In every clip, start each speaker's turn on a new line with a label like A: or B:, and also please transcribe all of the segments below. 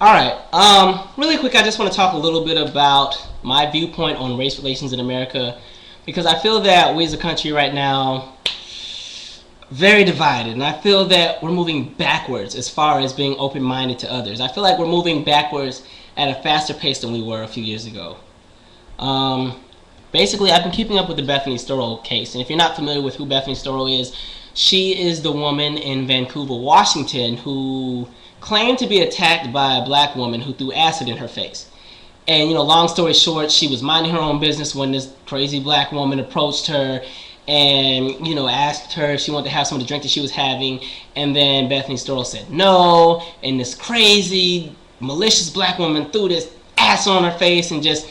A: All right. Really quick, I just want to talk a little bit about my viewpoint on race relations in America, because I feel that we as a country right now very divided, and I feel that we're moving backwards as far as being open-minded to others. I feel like we're moving backwards at a faster pace than we were a few years ago. Basically, I've been keeping up with the Bethany Storro case, and if you're not familiar with who Bethany Storro is, she is the woman in Vancouver, Washington, who claimed to be attacked by a black woman who threw acid in her face. And, long story short, she was minding her own business when this crazy black woman approached her and, asked her if she wanted to have some of the drink that she was having. And then Bethany Storro said no, and this crazy, malicious black woman threw this acid on her face and just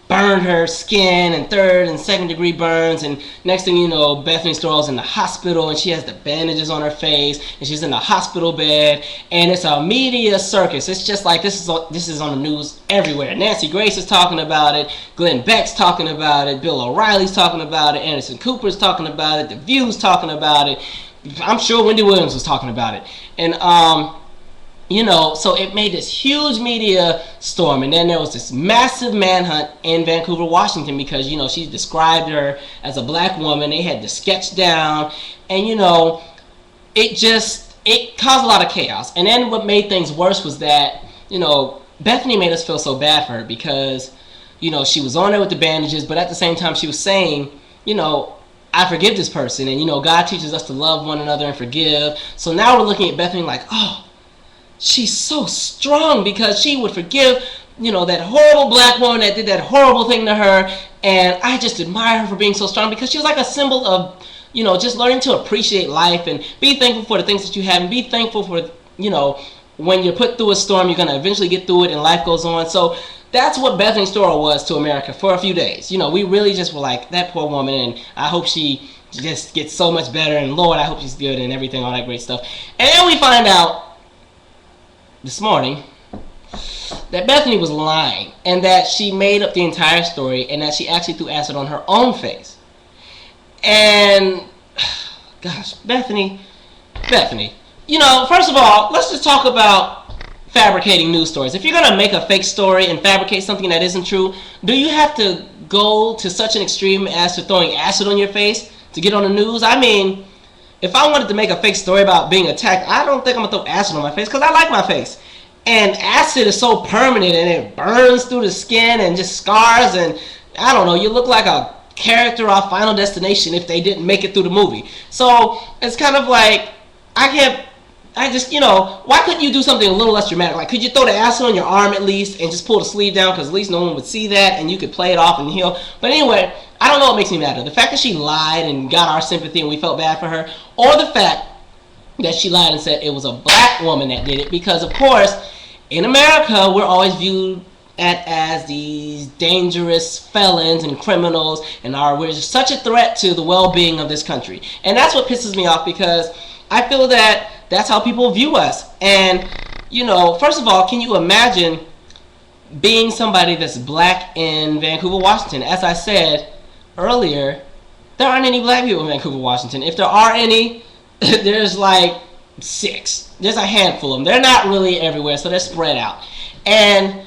A: burned her skin, and third and second degree burns, and next thing you know, Bethany Storro's in the hospital, and she has the bandages on her face, and she's in the hospital bed, and it's a media circus. It's just like this is on the news everywhere. Nancy Grace is talking about it, Glenn Beck's talking about it, Bill O'Reilly's talking about it, Anderson Cooper's talking about it, The View's talking about it. I'm sure Wendy Williams was talking about it. And so it made this huge media storm, and then there was this massive manhunt in Vancouver, Washington, because, she described her as a black woman. They had the sketch down, and, it caused a lot of chaos. And then what made things worse was that, Bethany made us feel so bad for her because, she was on there with the bandages, but at the same time she was saying, I forgive this person, and, God teaches us to love one another and forgive. So now we're looking at Bethany like, oh, she's so strong because she would forgive, that horrible black woman that did that horrible thing to her. And I just admire her for being so strong because she was like a symbol of, just learning to appreciate life and be thankful for the things that you have, and be thankful for, when you're put through a storm, you're going to eventually get through it and life goes on. So that's what Bethany Storro was to America for a few days. We really just were like, that poor woman, and I hope she just gets so much better, and Lord, I hope she's good and everything, all that great stuff. And then we find out this morning that Bethany was lying, and that she made up the entire story, and that she actually threw acid on her own face. And gosh, Bethany, first of all, let's just talk about fabricating news stories. If you're going to make a fake story and fabricate something that isn't true, do you have to go to such an extreme as to throwing acid on your face to get on the news? I mean, if I wanted to make a fake story about being attacked, I don't think I'm going to throw acid on my face, because I like my face. And acid is so permanent, and it burns through the skin and just scars, and I don't know, you look like a character off Final Destination if they didn't make it through the movie. So it's kind of like, why couldn't you do something a little less dramatic? Like, could you throw the acid on your arm at least and just pull the sleeve down, because at least no one would see that and you could play it off and heal. But anyway, I don't know what makes me madder. The fact that she lied and got our sympathy and we felt bad for her, or the fact that she lied and said it was a black woman that did it, because of course, in America, we're always viewed as these dangerous felons and criminals, and we're such a threat to the well-being of this country. And that's what pisses me off, because I feel that that's how people view us. And, first of all, can you imagine being somebody that's black in Vancouver, Washington? As I said earlier, there aren't any black people in Vancouver, Washington. If there are any, there's like 6. There's a handful of them. They're not really everywhere, so they're spread out. And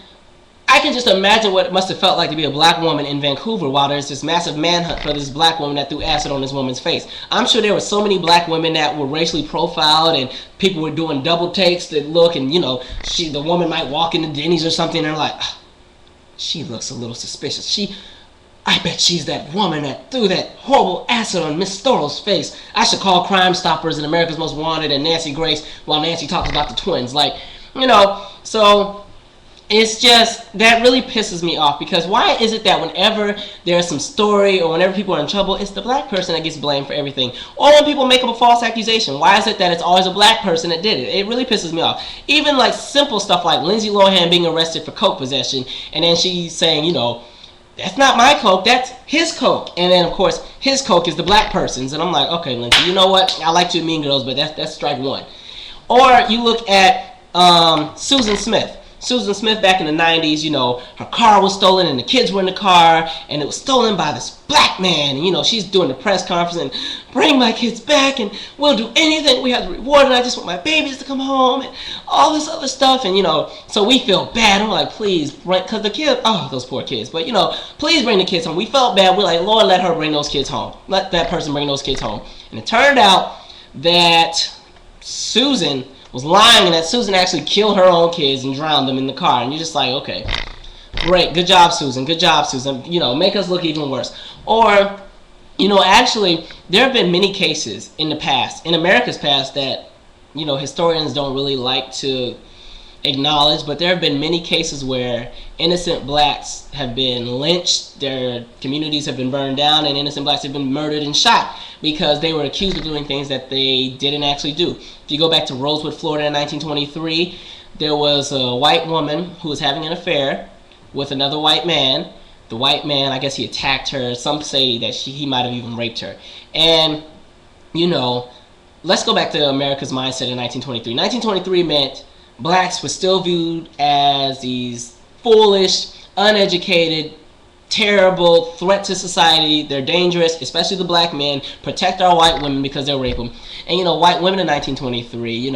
A: I can just imagine what it must have felt like to be a black woman in Vancouver while there's this massive manhunt for this black woman that threw acid on this woman's face. I'm sure there were so many black women that were racially profiled, and people were doing double takes that look, and the woman might walk into Denny's or something, and they're like, she looks a little suspicious. I bet she's that woman that threw that horrible acid on Miss Storro's face. I should call Crime Stoppers and America's Most Wanted and Nancy Grace while Nancy talks about the twins. So it's just, that really pisses me off, because why is it that whenever there's some story or whenever people are in trouble, it's the black person that gets blamed for everything? Or when people make up a false accusation, why is it that it's always a black person that did it? It really pisses me off. Even like simple stuff like Lindsay Lohan being arrested for coke possession, and then she's saying, that's not my coke, that's his coke. And then, of course, his coke is the black person's. And I'm like, okay, Lindsay, you know what? I like you in Mean Girls, but that's strike one. Or you look at Susan Smith. Susan Smith back in the 90s, her car was stolen and the kids were in the car and it was stolen by this black man. And, she's doing the press conference and bring my kids back and we'll do anything. We have the reward and I just want my babies to come home and all this other stuff. And, so we feel bad. And we're like, please, because the kids, those poor kids. But, please bring the kids home. We felt bad. We're like, Lord, let her bring those kids home. Let that person bring those kids home. And it turned out that Susan was lying and that Susan actually killed her own kids and drowned them in the car. And you're just like, okay, great, good job, Susan, make us look even worse. Or, actually, there have been many cases in the past, in America's past, that, historians don't really like to acknowledge, but there have been many cases where innocent blacks have been lynched, their communities have been burned down, and innocent blacks have been murdered and shot because they were accused of doing things that they didn't actually do. If you go back to Rosewood, Florida in 1923, there was a white woman who was having an affair with another white man. The white man, I guess he attacked her. Some say that he might have even raped her. And, let's go back to America's mindset in 1923. 1923 meant blacks were still viewed as these foolish, uneducated, terrible threat to society. They're dangerous, especially the black men. Protect our white women because they'll rape them. And white women in 1923,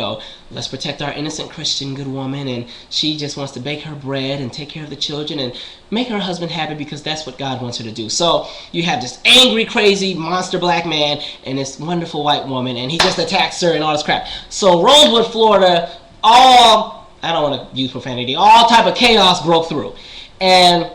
A: let's protect our innocent Christian good woman, and she just wants to bake her bread and take care of the children and make her husband happy because that's what God wants her to do. So you have this angry, crazy, monster black man and this wonderful white woman, and he just attacks her and all this crap. So Rosewood, Florida, I don't want to use profanity, all type of chaos broke through. And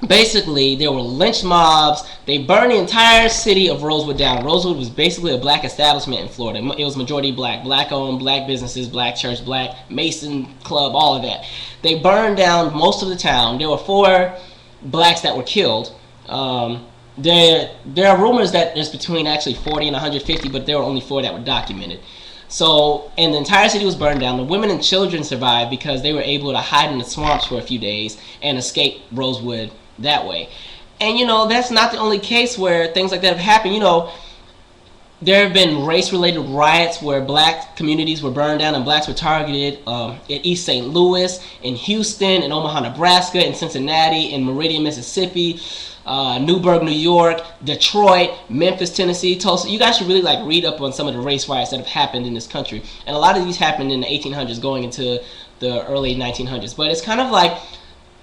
A: basically, there were lynch mobs. They burned the entire city of Rosewood down. Rosewood was basically a black establishment in Florida. It was majority black. Black-owned, black businesses, black church, black Mason Club, all of that. They burned down most of the town. There were 4 blacks that were killed. There are rumors that there's between actually 40 and 150, but there were only 4 that were documented. So, and the entire city was burned down. The women and children survived because they were able to hide in the swamps for a few days and escape Rosewood that way. And that's not the only case where things like that have happened. There have been race-related riots where black communities were burned down and blacks were targeted in East St. Louis, in Houston, in Omaha, Nebraska, in Cincinnati, in Meridian, Mississippi, Newburgh, New York, Detroit, Memphis, Tennessee, Tulsa. You guys should really read up on some of the race riots that have happened in this country. And a lot of these happened in the 1800s going into the early 1900s. But it's kind of like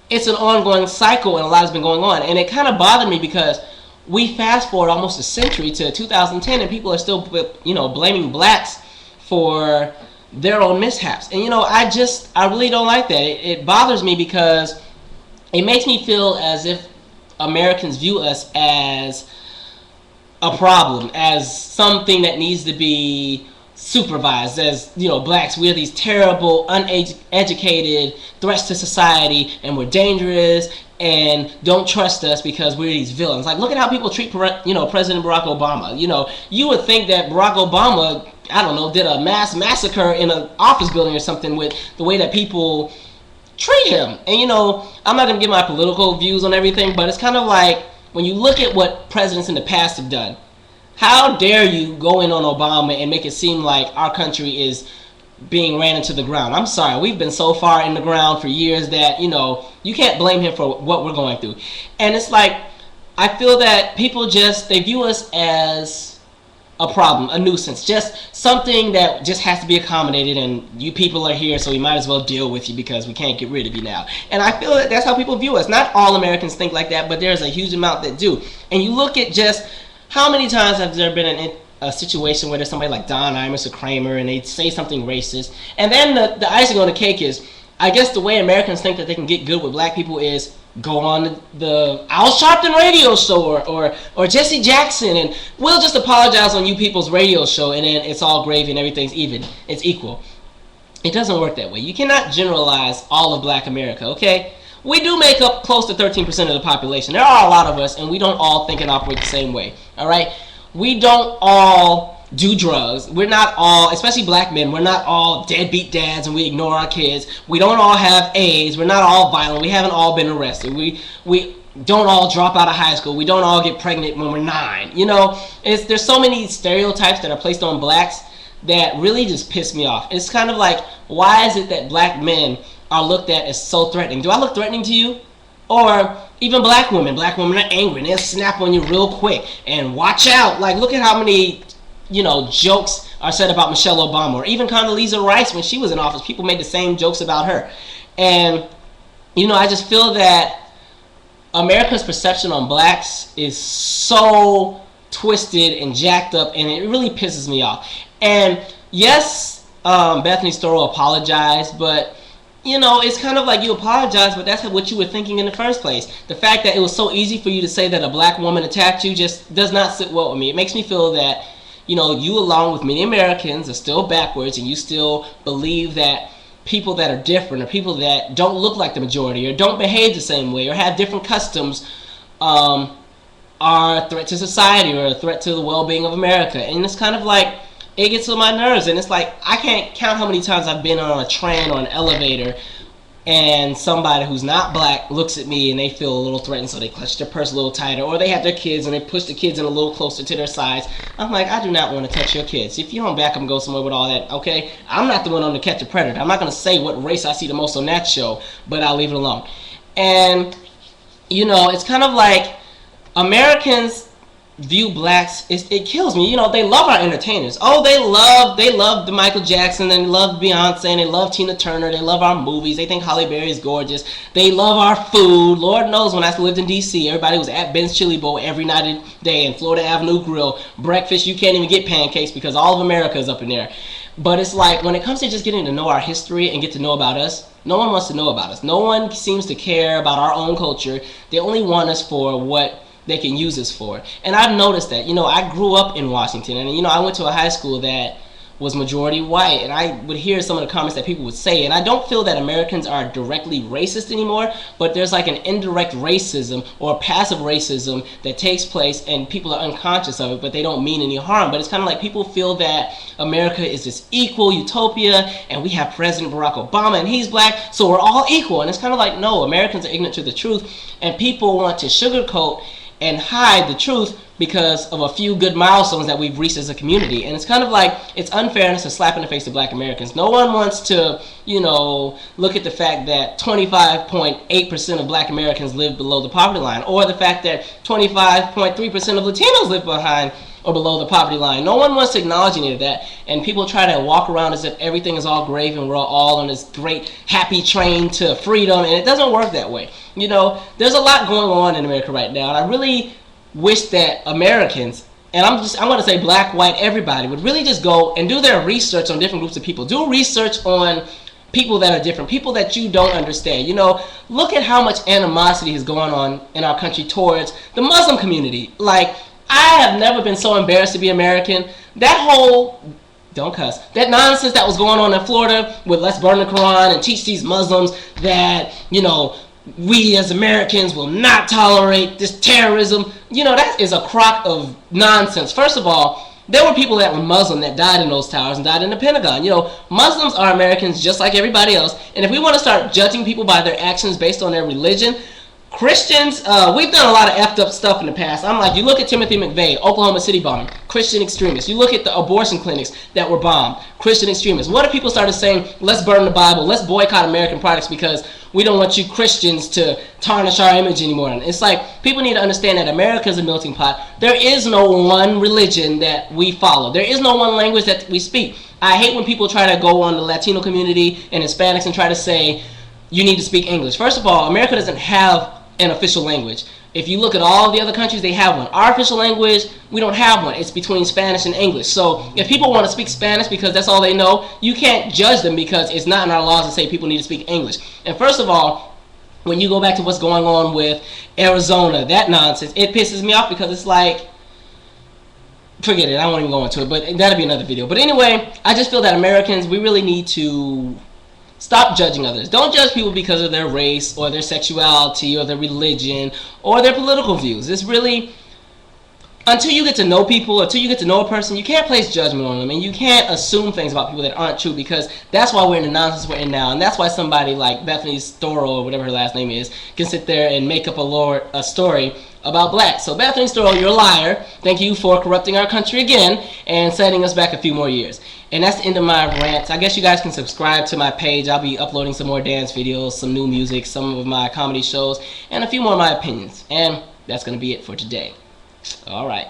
A: it's an ongoing cycle and a lot has been going on. And it kind of bothered me because we fast forward almost a century to 2010 and people are still, blaming blacks for their own mishaps. And, I really don't like that. It bothers me because it makes me feel as if Americans view us as a problem, as something that needs to be supervised, as blacks, we're these terrible, uneducated threats to society, and we're dangerous, and don't trust us because we're these villains. Look at how people treat President Barack Obama. You would think that Barack Obama, did a mass massacre in an office building or something with the way that people treat him. And I'm not going to give my political views on everything, but it's kind of like when you look at what presidents in the past have done, how dare you go in on Obama and make it seem like our country is being ran into the ground? I'm sorry, we've been so far in the ground for years that, you can't blame him for what we're going through. And it's like, I feel that people they view us as a problem, a nuisance, just something that just has to be accommodated, and you people are here, so we might as well deal with you because we can't get rid of you now. And I feel that that's how people view us. Not all Americans think like that, but there's a huge amount that do. And you look at just how many times have there been a situation where there's somebody like Don Imus or Kramer and they say something racist, and then the icing on the cake is, I guess the way Americans think that they can get good with black people is go on the Al Sharpton radio show or Jesse Jackson, and we'll just apologize on you people's radio show, and then it's all gravy and everything's even. It's equal. It doesn't work that way. You cannot generalize all of black America, okay? We do make up close to 13% of the population. There are a lot of us, and we don't all think and operate the same way, all right? We don't all do drugs. We're not all, especially black men, we're not all deadbeat dads and we ignore our kids. We don't all have AIDS. We're not all violent. We haven't all been arrested. We don't all drop out of high school. We don't all get pregnant when we're 9. There's so many stereotypes that are placed on blacks that really just piss me off. It's kind of like, why is it that black men are looked at as so threatening. Do I look threatening to you? Or even black women. Black women are angry and they'll snap on you real quick. And watch out. Like, look at how many, jokes are said about Michelle Obama. Or even Condoleezza Rice when she was in office. People made the same jokes about her. And, I just feel that America's perception on blacks is so twisted and jacked up, and it really pisses me off. And yes, Bethany Storro apologized, but it's kind of like you apologize, but that's what you were thinking in the first place. The fact that it was so easy for you to say that a black woman attacked you just does not sit well with me. It makes me feel that you along with many Americans are still backwards, and you still believe that people that are different, or people that don't look like the majority, or don't behave the same way, or have different customs, are a threat to society, or a threat to the well-being of America. And it's kind of like, it gets on my nerves. And it's like, I can't count how many times I've been on a train or an elevator, and somebody who's not black looks at me and they feel a little threatened, so they clutch their purse a little tighter, or they have their kids and they push the kids in a little closer to their sides. I'm like, I do not want to touch your kids. If you don't back up and go somewhere with all that, okay? I'm not the one on To Catch a Predator. I'm not going to say what race I see the most on that show, but I'll leave it alone. And, it's kind of like Americans view blacks, it kills me. They love our entertainers. Oh, they love the Michael Jackson, they love Beyonce, and they love Tina Turner, they love our movies, they think Halle Berry is gorgeous, they love our food. Lord knows when I lived in DC, everybody was at Ben's Chili Bowl every night of the day, and Florida Avenue Grill. Breakfast, you can't even get pancakes because all of America is up in there. But it's like, when it comes to just getting to know our history and get to know about us, no one wants to know about us. No one seems to care about our own culture. They only want us for what they can use us for. And I've noticed that. I grew up in Washington, and I went to a high school that was majority white, and I would hear some of the comments that people would say, and I don't feel that Americans are directly racist anymore, but there's like an indirect racism or passive racism that takes place, and people are unconscious of it, but they don't mean any harm. But it's kind of like people feel that America is this equal utopia, and we have President Barack Obama, and he's black, so we're all equal. And it's kind of like, no, Americans are ignorant to the truth, and people want to sugarcoat and hide the truth because of a few good milestones that we've reached as a community. And it's kind of like, it's unfairness, a slap in the face to black Americans. No one wants to, look at the fact that 25.8% of black Americans live below the poverty line, or the fact that 25.3% of Latinos live behind or below the poverty line. No one wants to acknowledge any of that, and people try to walk around as if everything is all gravy and we're all on this great happy train to freedom, and it doesn't work that way. There's a lot going on in America right now, and I really wish that Americans, and I'm going to say black, white, everybody, would really just go and do their research on different groups of people. Do research on people that are different, people that you don't understand. Look at how much animosity is going on in our country towards the Muslim community. Like, I have never been so embarrassed to be American. That whole, don't cuss, that nonsense that was going on in Florida with let's burn the Quran and teach these Muslims that, we as Americans will not tolerate this terrorism. That is a crock of nonsense. First of all, there were people that were Muslim that died in those towers and died in the Pentagon. Muslims are Americans just like everybody else. And if we want to start judging people by their actions based on their religion, Christians, we've done a lot of effed up stuff in the past. I'm like, you look at Timothy McVeigh, Oklahoma City bombing, Christian extremists. You look at the abortion clinics that were bombed, Christian extremists. What if people started saying, let's burn the Bible, let's boycott American products because we don't want you Christians to tarnish our image anymore? And it's like, people need to understand that America is a melting pot. There is no one religion that we follow. There is no one language that we speak. I hate when people try to go on the Latino community and Hispanics and try to say, you need to speak English. First of all, America doesn't have an official language. If you look at all the other countries, they have one. Our official language, we don't have one. It's between Spanish and English. So if people want to speak Spanish because that's all they know, you can't judge them because it's not in our laws to say people need to speak English. And first of all, when you go back to what's going on with Arizona, that nonsense, it pisses me off because it's like, forget it, I won't even go into it, but that'll be another video. But anyway, I just feel that Americans, we really need to stop judging others. Don't judge people because of their race or their sexuality or their religion or their political views. It's really, until you get to know people, until you get to know a person, you can't place judgment on them, and you can't assume things about people that aren't true, because that's why we're in the nonsense we're in now, and that's why somebody like Bethany Storro, or whatever her last name is, can sit there and make up a story about blacks. So Bethany Storro, you're a liar. Thank you for corrupting our country again and setting us back a few more years. And that's the end of my rant. I guess you guys can subscribe to my page. I'll be uploading some more dance videos, some new music, some of my comedy shows, and a few more of my opinions. And that's going to be it for today. All right.